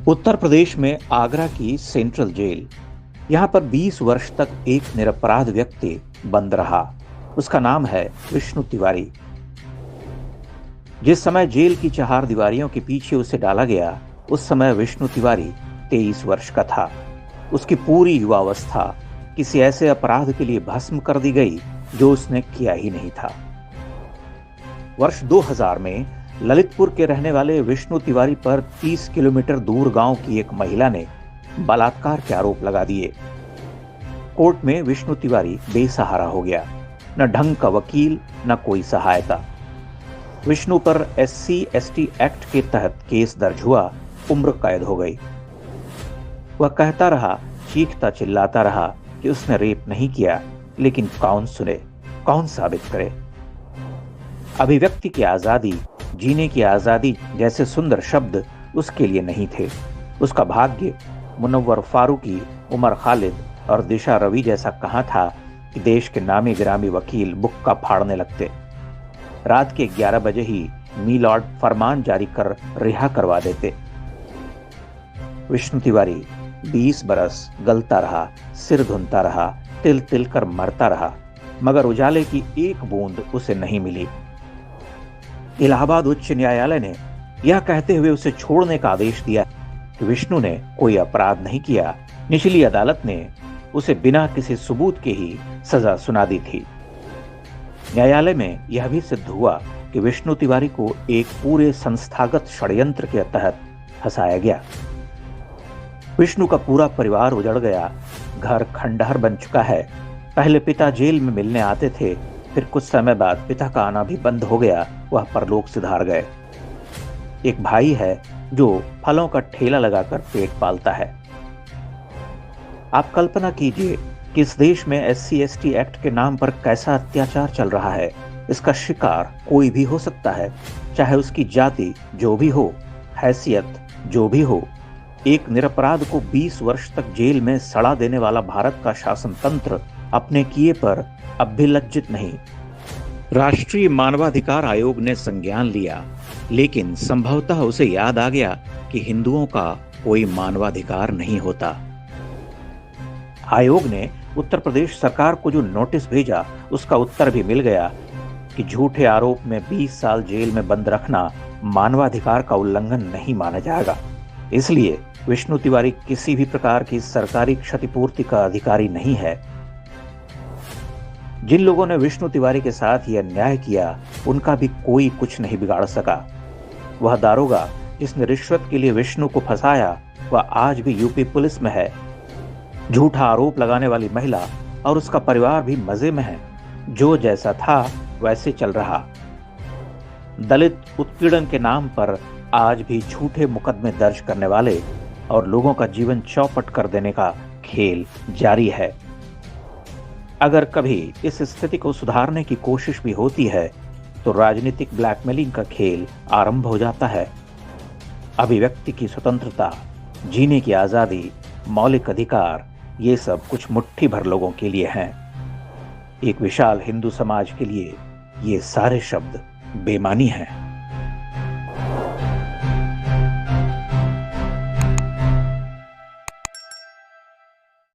उत्तर प्रदेश में आगरा की central jail, यहाँ पर 20 वर्ष तक एक निरपराध व्यक्ति बंद रहा। उसका नाम है विष्णु तिवारी। जिस समय जेल की चार दीवारियों के पीछे उसे डाला गया, उस समय विष्णु तिवारी 23 वर्ष का था। उसकी पूरी युवावस्था किसी ऐसे अपराध के लिए भस्म कर दी गई जो उसने किया ही नहीं था। वर्ष 2000 में ललितपुर के रहने वाले विष्णु तिवारी पर 30 किलोमीटर दूर गांव की एक महिला ने बलात्कार के आरोप लगा दिए। कोर्ट में विष्णु तिवारी बेसहारा हो गया। न ढंग का वकील, न कोई सहायता। विष्णु पर SC/ST एक्ट के तहत केस दर्ज हुआ, उम्र कैद हो गई। वह कहता रहा, चीखता चिल्लाता रहा कि उसने रेप नहीं किया, लेकिन कौन सुने, कौन साबित करे। अभिव्यक्ति की आजादी, जीने की आजादी जैसे सुंदर शब्द उसके लिए नहीं थे। उसका भाग्य मुनव्वर फारूकी, उमर खालिद और दिशा रवि जैसा कहाँ था कि देश के नामी गिरामी वकील बुक्का फाड़ने लगते। रात के 11 बजे ही मीलॉर्ड फरमान जारी कर रिहा करवा देते। विष्णु तिवारी 20 बरस गलता रहा, सिर धुनता रहा, तिल तिल कर मरता रहा, मगर उजाले की एक बूंद उसे नहीं मिली। इलाहाबाद उच्च न्यायालय ने यह कहते हुए उसे छोड़ने का आदेश दिया कि विष्णु ने कोई अपराध नहीं किया। निचली अदालत ने उसे बिना किसी सबूत के ही सजा सुना दी थी। न्यायालय में यह भी सिद्ध हुआ कि विष्णु तिवारी को एक पूरे संस्थागत षड्यंत्र के तहत फंसाया गया। विष्णु का पूरा परिवार उजड़ गया, घर खंडहर बन चुका है। पहले पिता जेल में मिलने आते थे, फिर कुछ समय बाद पिता का आना भी बंद हो गया, वह परलोक सिधार गए। एक भाई है जो फलों का ठेला लगाकर पेट पालता है। आप कल्पना कीजिए कि इस देश में SC/ST एक्ट के नाम पर कैसा अत्याचार चल रहा है। इसका शिकार कोई भी हो सकता है, चाहे उसकी जाति जो भी हो, हैसियत जो भी हो। एक निरपराध को 20 वर्ष तक जेल में सड़ा देने वाला भारत का शासन तंत्र अपने किए पर अब भी लज्जित नहीं। राष्ट्रीय मानवाधिकार आयोग ने संज्ञान लिया, लेकिन संभवतः उसे याद आ गया कि हिंदुओं का कोई मानवाधिकार नहीं होता। आयोग ने उत्तर प्रदेश सरकार को जो नोटिस भेजा, उसका उत्तर भी मिल गया कि झूठे आरोप में 20 साल जेल में बंद रखना मानवाधिकार का उल्लंघन नहीं माना जाएगा। इसलिए विष्णु तिवारी किसी भी प्रकार की सरकारी क्षतिपूर्ति का अधिकारी नहीं है। जिन लोगों ने विष्णु तिवारी के साथ यह अन्याय किया, उनका भी कोई कुछ नहीं बिगाड़ सका। वह दारोगा जिसने रिश्वत के लिए विष्णु को फंसाया, वह आज भी यूपी पुलिस में है। झूठा आरोप लगाने वाली महिला और उसका परिवार भी मजे में है। जो जैसा था वैसे चल रहा। दलित उत्पीड़न के नाम पर आज भी झूठे मुकदमे दर्ज करने वाले और लोगों का जीवन चौपट कर देने का खेल जारी है। अगर कभी इस स्थिति को सुधारने की कोशिश भी होती है, तो राजनीतिक ब्लैकमेलिंग का खेल आरंभ हो जाता है। अभिव्यक्ति की स्वतंत्रता, जीने की आजादी, मौलिक अधिकार, ये सब कुछ मुट्ठी भर लोगों के लिए हैं। एक विशाल हिंदू समाज के लिए ये सारे शब्द बेमानी हैं।